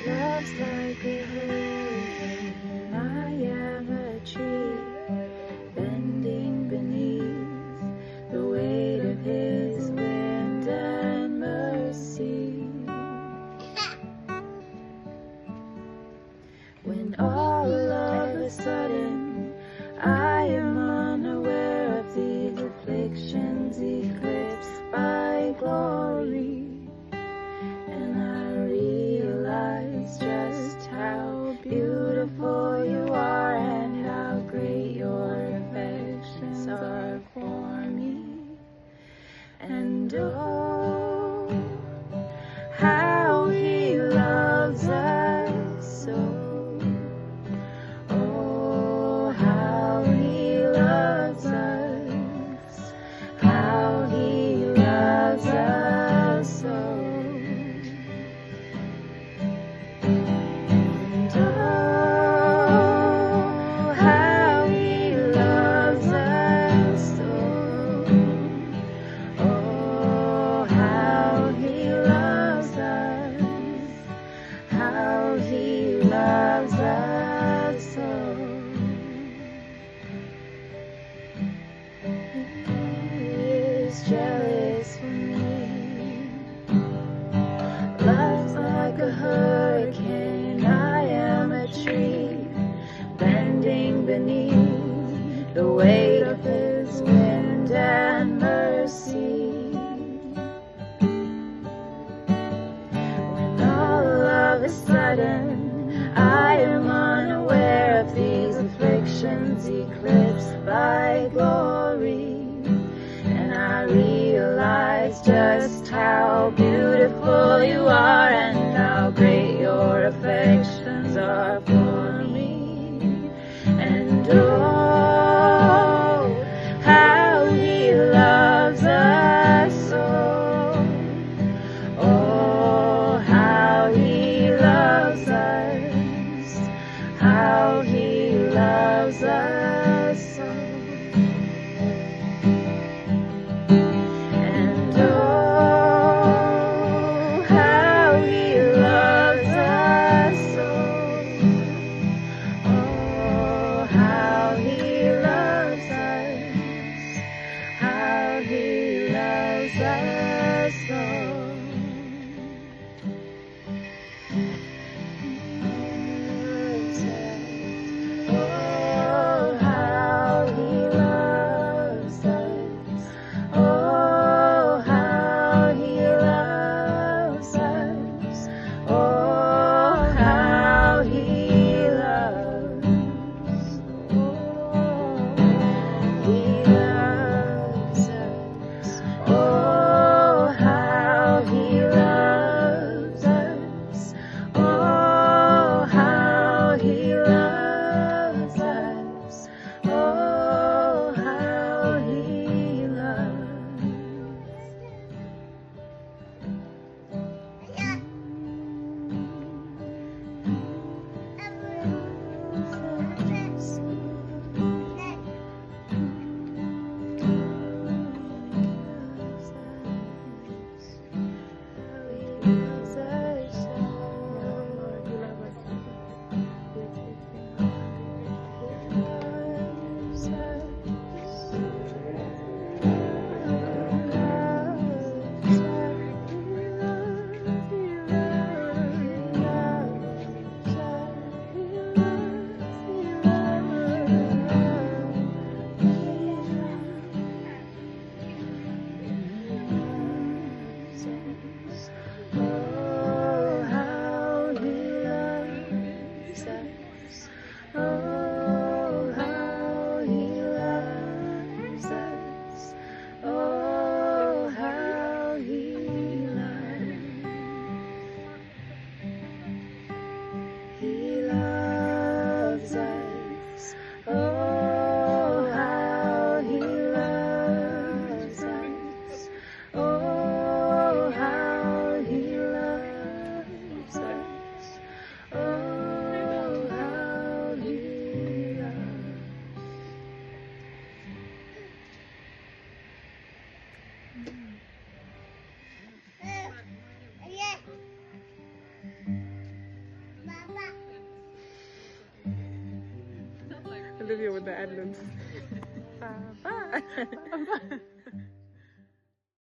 Love's like a hurricane, I am a tree, bending beneath the weight of his wind and mercy. When all of a sudden I am unaware of these afflictions eclipsed by glory, and I realize just how beautiful you are and how great your affections are for me. And oh, how he loves us so. Oh, how he loves us, how he loves us so. And oh, how he loves us so. Oh, how he loves us, how he loves us so. He is jealous for me. Love's like a hurricane, I am a tree, bending beneath the weight of his wind and mercy. When all of a sudden I am unaware of these afflictions eclipsed by glory, and I realize just how beautiful you are and how great your affections are for me. And oh, how he loves us so. Oh, how he loves us, how he loves us so. And oh, how he loves us so. Oh, how he loves us, how he loves us so. Oh, how he Olivia with the ad libs. Papa.